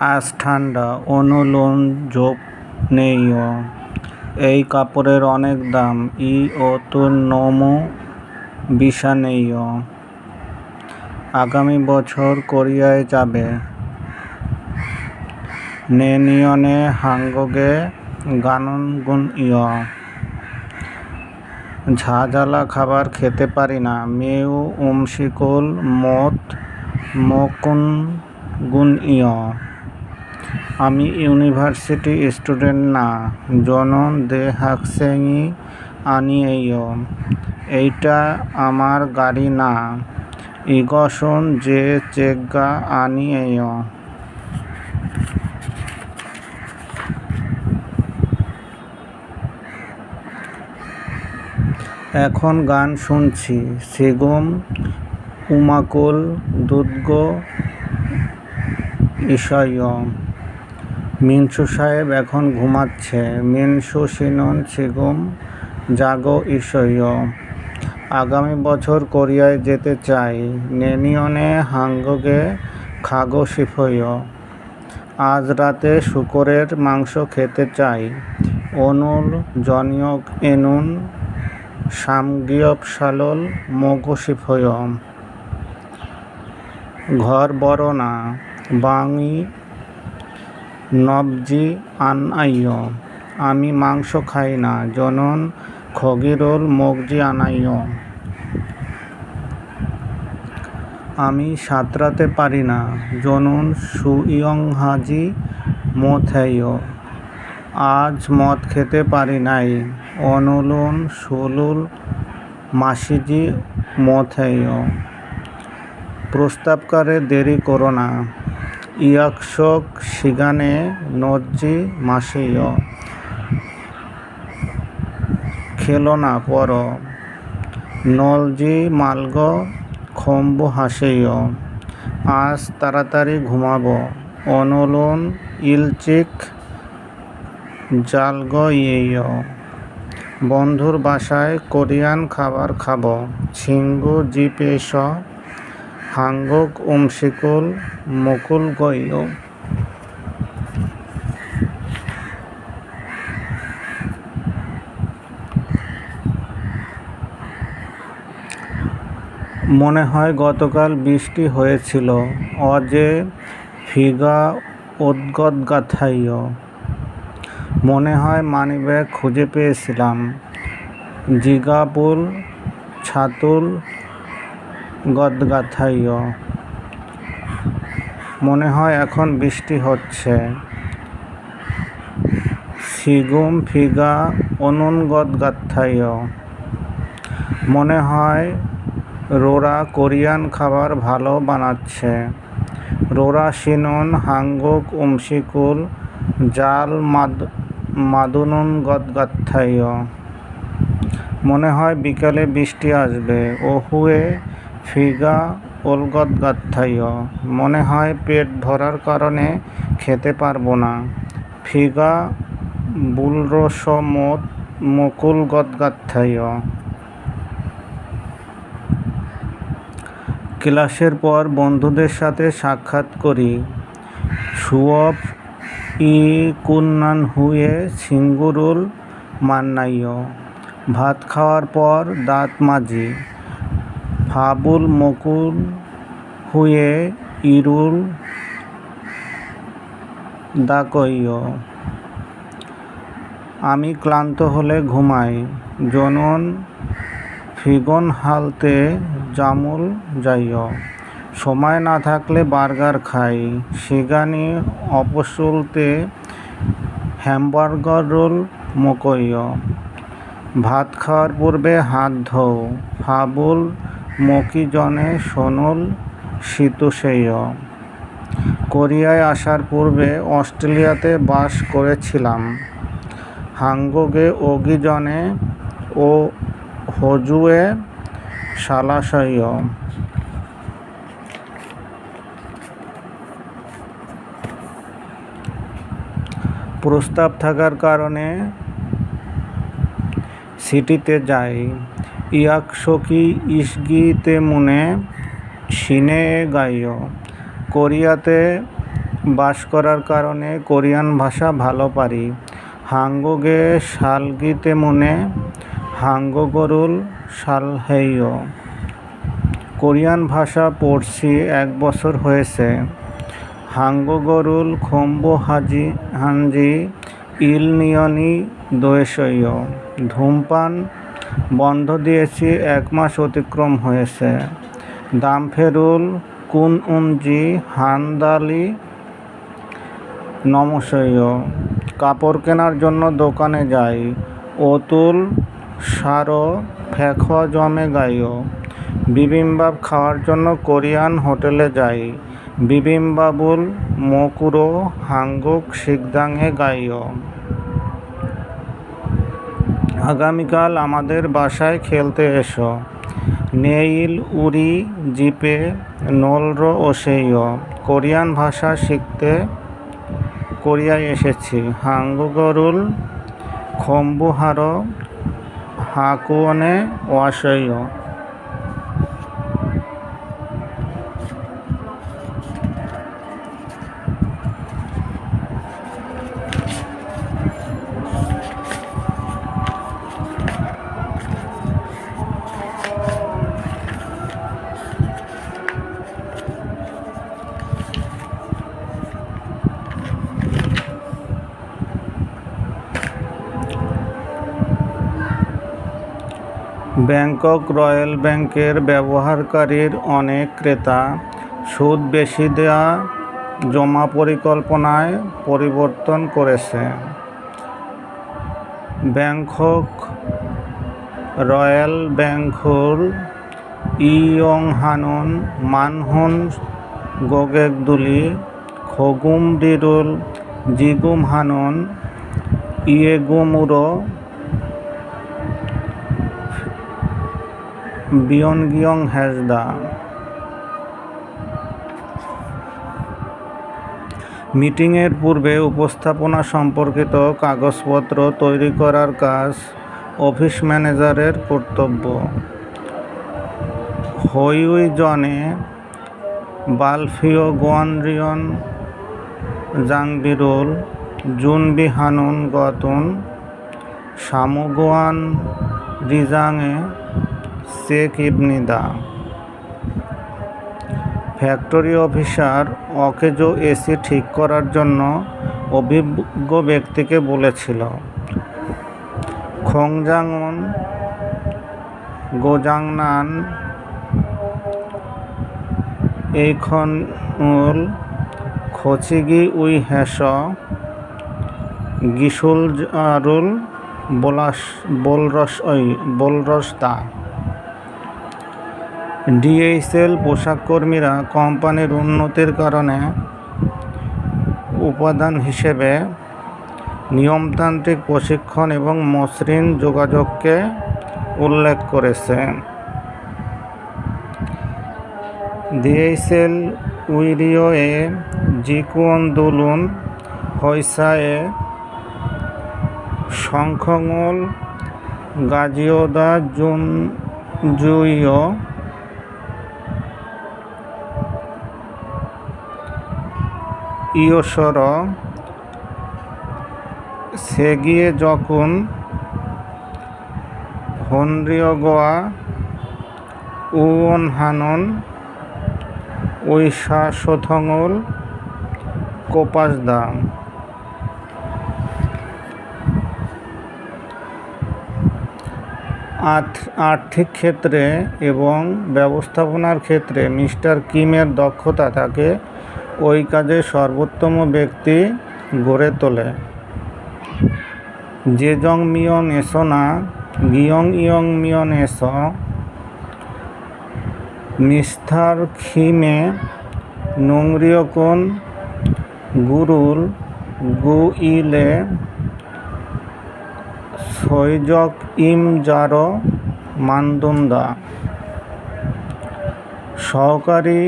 আজ ঠান্ডা, অনুলোম যোগ নেই। এই কাপড়ের অনেক দাম। ও তোর নমো ভিসা নেই। আগামী বছর কোরিয়ায় যাবে। নেনিয়নে হাঙ্গগে গানগুন ঝাঁঝালা খাবার খেতে পারি না। মেউ উমশিকুল মত মকুনগুন আমি ইউনিভার্সিটি স্টুডেন্ট না। জনন দে হাকসেঙি আনি এইটা আমার গাড়ি না। ইগসন যে চেগা আনি এখন গান শুনছি। সিগুম উমাকুল দুধগো ইসয় মিনসু সাহেব এখন ঘুমাচ্ছে। মিনসু সিনন সিগুম জাগো ইসয় আগামী বছর কোরিয়ায় যেতে চাই। নেনিয়নে হাঙ্গগে খাগো শিফয় আজ রাতে শূকরের মাংস খেতে চাই। অনুল জনিয়ক এনুন সামগিয়পসালল মগো শিফয় ঘর বড় না। বাঙি নবজি আন আমি মাংস খাই না। জনন খগিরোল মগজি আনাই আমি সাঁতরাতে পারি না। জনুন সুইয়ংহাজি মোথেয় আজ মদ খেতে পারি নাই। অনুলুন সুলুল মাসিজি মোথেয় প্রস্তাবকারে দেরি করো না। ইয়াকশক সিগানে নজ্জি মাসেয় খেলো না পর। নলজি মালগ খম্বু হাসেয় আজ তাড়াতাড়ি ঘুমাবো। অনুলোন ইলচিক জালগ বন্ধুর বাসায় কোরিয়ান খাবার খাবো। ছিঙ্গু জিপেস হাঙ্গক উমশিকুল মুকুল মনে হয় গতকাল বৃষ্টি হয়েছিল। অজে ফিগা উদ্গদগাথাইয় মনে হয় মানিব্যাগ খুঁজে পেয়েছিলাম। জিগাপুল ছাতুল গদগাথাইয় মনে হয় এখন বৃষ্টি হচ্ছে। সিগুম ফিগা অনুন গদগাথাইয় মনে হয় রোরা কোরিয়ান খাবার ভালো বানাচ্ছে। রোরা সিনন হাঙ্গক উমশিকুল জাল মাদুনুন গদগাথাইয় মনে হয় বিকালে বৃষ্টি আসবে। ওহুয়ে ফিগা ওলগদগাথাইয় মনে হয় পেট ভরার কারণে খেতে পারবো না। ফিগা বুলরস মকুল গদগাথাইয় ক্লাসের পর বন্ধুদের সাথে সাক্ষাৎ করি। সুয়প কুন্নান হুয়ে সিঙ্গুরুল মান্নাইয় ভাত খাওয়ার পর দাঁত মাজি। ফাবুল মকুল হুয়ে ইরুল দাকইয় আমি ক্লান্ত হলে ঘুমাই। জনন ফিগন হালতে জামুল যাইয় সময় না থাকলে বার্গার খাই। সিগানি অপসুলতে হ্যামবার্গার রোল মকইয় ভাত খাওয়ার পূর্বে হাত ধোও। ফাবুল মকিজনে সোনুল শীতুষেয় কোরিয়ায় আসার পূর্বে অস্ট্রেলিয়াতে বাস করেছিলাম। হাঙ্গগে ওগিজনে ও হোজুয়ে সালাসয় প্রস্তাব থাকার কারণে সিটিতে যাই। ইয়াকশকি ইসগি তেমুনে সিনে গাইয় কোরিয়াতে বাস করার কারণে কোরিয়ান ভাষা ভালো পারি। হাঙ্গগে শালগি তেমনে হাঙ্গগরুল শালহেইয়। কোরিয়ান ভাষা পড়ছি 1 বছর হয়েছে। হাঙ্গগরুল খম্বো হানজি ইলনিয়নি দোয়েশয়। ধূমপান বন্ধ দিয়েছি 1 মাস অতিক্রম হয়েছে। দামফেরুল কুন উনজি হানদালি নমস্য। কাপড় কেনার জন্য দোকানে যাই। অতুল সারো ফেখ জমে গাইও। বিবিম্বাপ খাওয়ার জন্য কোরিয়ান হোটেলে যাই। বিবিম্বাবুল মকুরো হাঙ্গুক শিকদাংয়ে গাইও। আগামীকাল আমাদের বাসায় খেলতে এসো। নেইল উরি জিপে নোলরো ওসেইয়। কোরিয়ান ভাষা শিখতে কোরিয়ায় এসেছি। হাঙ্গগরুল খম্বুহারো হাকুয়নে ওয়াসেইয়। ব্যাংকক রয়্যাল ব্যাংকের ব্যবহারকারীর অনেক ক্রেতা সুদ বেশি দেয়া জমা পরিকল্পনায় পরিবর্তন করেছে। ব্যাংকক রয়্যাল ব্যাংকুর ইয়ংহানুন মানহুন গোগেকদুলি খগুমডিরুল জিগুমহানুন ইয়েগুমুরো বিয়নগিয়ং হ্যাজদা। মিটিংয়ের পূর্বে উপস্থাপনা সম্পর্কিত কাগজপত্র তৈরি করার কাজ অফিস ম্যানেজারের কর্তব্য। হইউইজনে বালফিও গোয়ানরিয়ন জাংবিরুল জুনবিহানুন গতুন সামুগোয়ান রিজাংয়ে চেক ইবনিদা। ফ্যাক্টরি অফিসার অকেজো এসি ঠিক করার জন্য অভিজ্ঞ ব্যক্তিকে বলেছিল। খোংজাংন গোজাংনান এইখনুল খচিগি উই হ্যাস গিসুলজারুল বোলরসদা। ডিএইচএল পোশাক কর্মীরা কোম্পানির উন্নতির কারণে উপাদান হিসেবে নিয়মতান্ত্রিক প্রশিক্ষণ এবং মসৃণ যোগাযোগকে উল্লেখ করেছে। ডিএইচএল উইরিও এ জিকুয়নদুলুন হইসা এ শংখঙল গাজিওদা জুইও ইয়োসর সেগিয়ে যখন হনরিয়গোয়া উওনহানন উইশাসথঙল কোপাসদা। আর্থিক ক্ষেত্রে এবং ব্যবস্থাপনার ক্ষেত্রে মিস্টার কিমের দক্ষতা তাকে ওই কাজে সর্বোত্তম ব্যক্তি গড়ে তোলে। জেজং মিয়ন এসো না গিয়ং ইয়ং মিয়ন এসো। মিস্টার খিমে নোংরিয়কোন গুরুল গুইলে সৈজক ইম জারো মানদুন্দা। সহকারী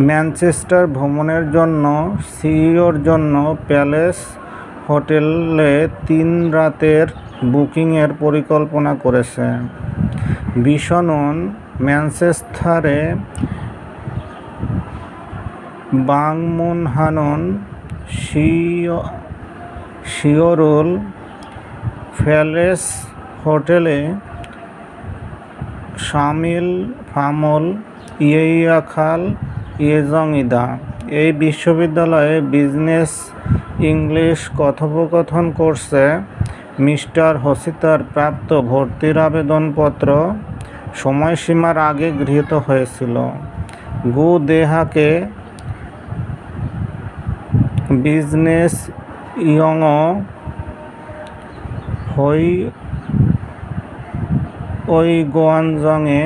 ম্যানচেস্টার ভ্রমণের জন্য সিইওর জন্য প্যালেস হোটেলে 3 রাতের বুকিংয়ের পরিকল্পনা করেছে। বিশনন ম্যানচেস্টারে বাংমুনহানন শিওরুল প্যালেস হোটেলে শামিল ফামল ইয়েয়াখাল ইয়েজংইদা। এই বিশ্ববিদ্যালয়ে বিজনেস ইংলিশ কথোপকথন কোর্সে মিস্টার হোসিতার প্রাপ্ত ভর্তির আবেদনপত্র সময়সীমার আগে গৃহীত হয়েছিল। গু দেহাকে বিজনেস ইয়ং হই ওইগোয়ানজংয়ে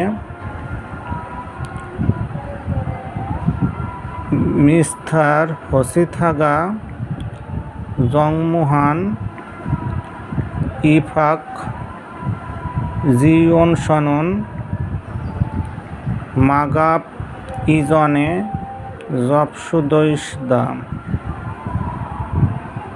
মিস্টার হোসিথাগা জংমুহান ইফাক জিওনসনন মাগাপ ইজনে জপসুদৈসদা।